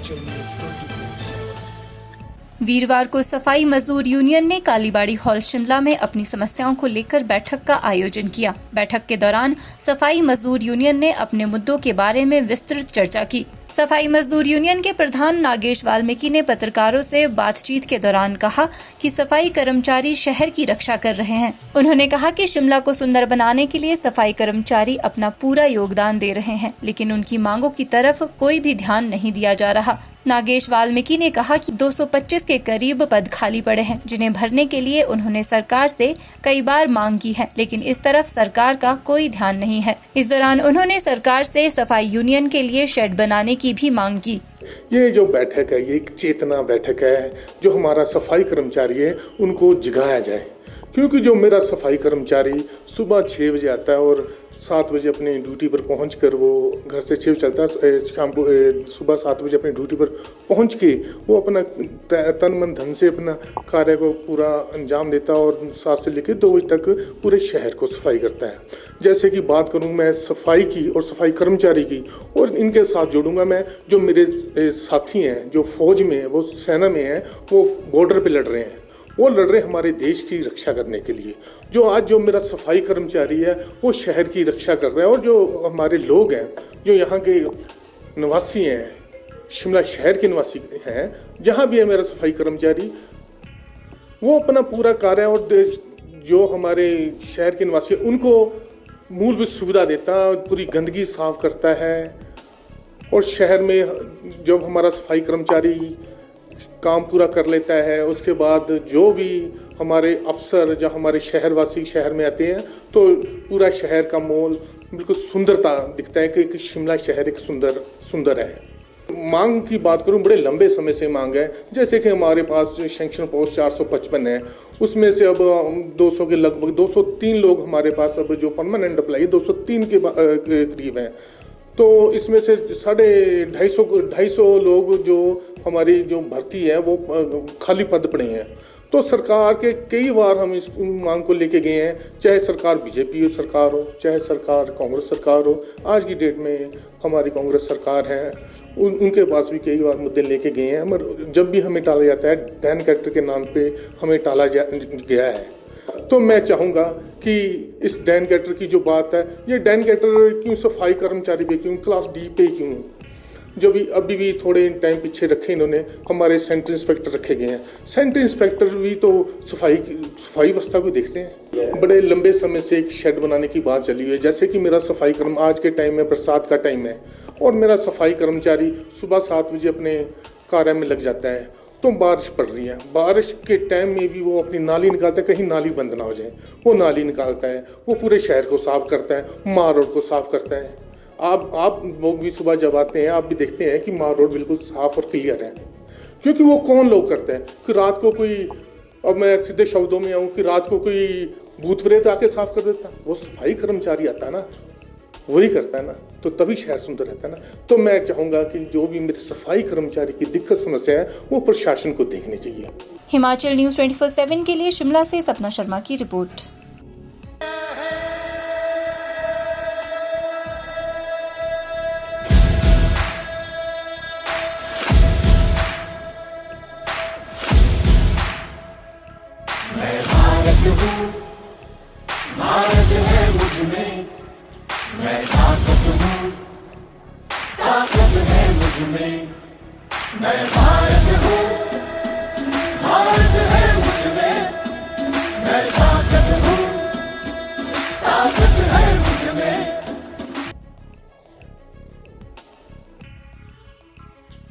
Himachal news 24/7। वीरवार को सफाई मजदूर यूनियन ने कालीबाड़ी हॉल शिमला में अपनी समस्याओं को लेकर बैठक का आयोजन किया। बैठक के दौरान सफाई मजदूर यूनियन ने अपने मुद्दों के बारे में विस्तृत चर्चा की। सफाई मजदूर यूनियन के प्रधान नागेश वाल्मीकि ने पत्रकारों से बातचीत के दौरान कहा कि सफाई कर्मचारी शहर की रक्षा कर रहे हैं। उन्होंने कहा कि शिमला को सुंदर बनाने के लिए सफाई कर्मचारी अपना पूरा योगदान दे रहे हैं, लेकिन उनकी मांगों की तरफ कोई भी ध्यान नहीं दिया जा रहा। नागेश वाल्मीकि ने कहा कि 225 के करीब पद खाली पड़े हैं, जिन्हें भरने के लिए उन्होंने सरकार से कई बार मांग की है, लेकिन इस तरफ सरकार का कोई ध्यान नहीं है। इस दौरान उन्होंने सरकार से सफाई यूनियन के लिए शेड बनाने की भी मांग की। ये जो बैठक है, ये एक चेतना बैठक है। जो हमारा सफाई कर्मचारी है उनको जगाया जाए, क्योंकि जो मेरा सफाई कर्मचारी सुबह 6 बजे आता है और 7 बजे अपनी ड्यूटी पर पहुंचकर वो घर से 6 चलता है, शाम को सुबह 7 बजे अपनी ड्यूटी पर पहुंच के वो अपना तन मन धन से अपना कार्य को पूरा अंजाम देता है और 7 से लेकर 2 बजे तक पूरे शहर को सफाई करता है। जैसे कि बात करूं मैं सफाई की और सफाई कर्मचारी की, और इनके साथ जोड़ूंगा मैं जो मेरे साथी हैं, जो फौज में हैं, वो सेना में हैं, वो बॉर्डर पर लड़ रहे हैं, वो लड़ रहे हमारे देश की रक्षा करने के लिए। जो आज जो मेरा सफाई कर्मचारी है वो शहर की रक्षा कर रहा है, और जो हमारे लोग हैं, जो यहाँ के निवासी हैं, शिमला शहर के निवासी हैं, जहाँ भी है मेरा सफाई कर्मचारी, वो अपना पूरा कार्य और जो हमारे शहर के निवासी उनको मूलभूत सुविधा देता, पूरी गंदगी साफ करता है। और शहर में जब हमारा सफाई कर्मचारी काम पूरा कर लेता है, उसके बाद जो भी हमारे अफसर जब हमारे शहरवासी शहर में आते हैं तो पूरा शहर का माहौल बिल्कुल सुंदरता दिखता है कि शिमला शहर एक सुंदर है। मांग की बात करूं, बड़े लंबे समय से मांग है। जैसे कि हमारे पास सेंक्शन पोस्ट 455 है, उसमें से अब 200 के लगभग 203 लोग हमारे पास अब जो परमानेंट अप्लाई 203 के करीब हैं। तो इसमें से 250 लोग जो हमारी जो भर्ती है वो खाली पद पड़े हैं। तो सरकार के कई बार हम इस मांग को लेके गए हैं, चाहे सरकार बीजेपी सरकार हो, चाहे सरकार कांग्रेस सरकार हो। आज की डेट में हमारी कांग्रेस सरकार है, उनके पास भी कई बार मुद्दे लेके गए हैं, मगर जब भी हमें टाला जाता है, डैन कैरेक्टर के नाम पे हमें टाला गया है। तो मैं चाहूँगा कि इस डैन कैरेक्टर की जो बात है, ये डैन कैरेक्टर क्यों सफाई कर्मचारी पे क्यों, क्लास डी पे क्यों, जो भी अभी भी थोड़े टाइम पीछे रखे इन्होंने हमारे सेंटर इंस्पेक्टर रखे गए हैं। सेंटर इंस्पेक्टर भी तो सफाई व्यवस्था को देखते हैं। बड़े लंबे समय से एक शेड बनाने की बात चली हुई है। जैसे कि मेरा सफाई कर्म आज के टाइम में बरसात का टाइम है और मेरा सफाई कर्मचारी सुबह 7 बजे अपने कार्य में लग जाता है, तो बारिश पड़ रही है, बारिश के टाइम में भी वो अपनी नाली निकालता है, कहीं नाली बंद ना हो जाए, वो नाली निकालता है, वो पूरे शहर को साफ करता है, मार रोड को साफ करता है। आप लोग भी सुबह जब आते हैं आप भी देखते हैं कि मार रोड बिल्कुल साफ और क्लियर है, क्योंकि वो कौन लोग करते हैं कि रात को कोई, अब मैं सीधे शब्दों में आऊँ, कि रात को कोई भूत प्रेत आके साफ कर देता, वो सफाई कर्मचारी आता है ना, वही करता है ना, तो तभी शहर सुंदर रहता है ना। तो मैं चाहूँगा कि जो भी मेरे सफाई कर्मचारी की दिक्कत समस्या है वो प्रशासन को देखनी चाहिए। हिमाचल न्यूज़ 24/7 के लिए शिमला से सपना शर्मा की रिपोर्ट। मैं भारत हूँ, भारत है मुझ में, मैं ताकत हूँ, ताकत है मुझ में, मैं भारत हूँ।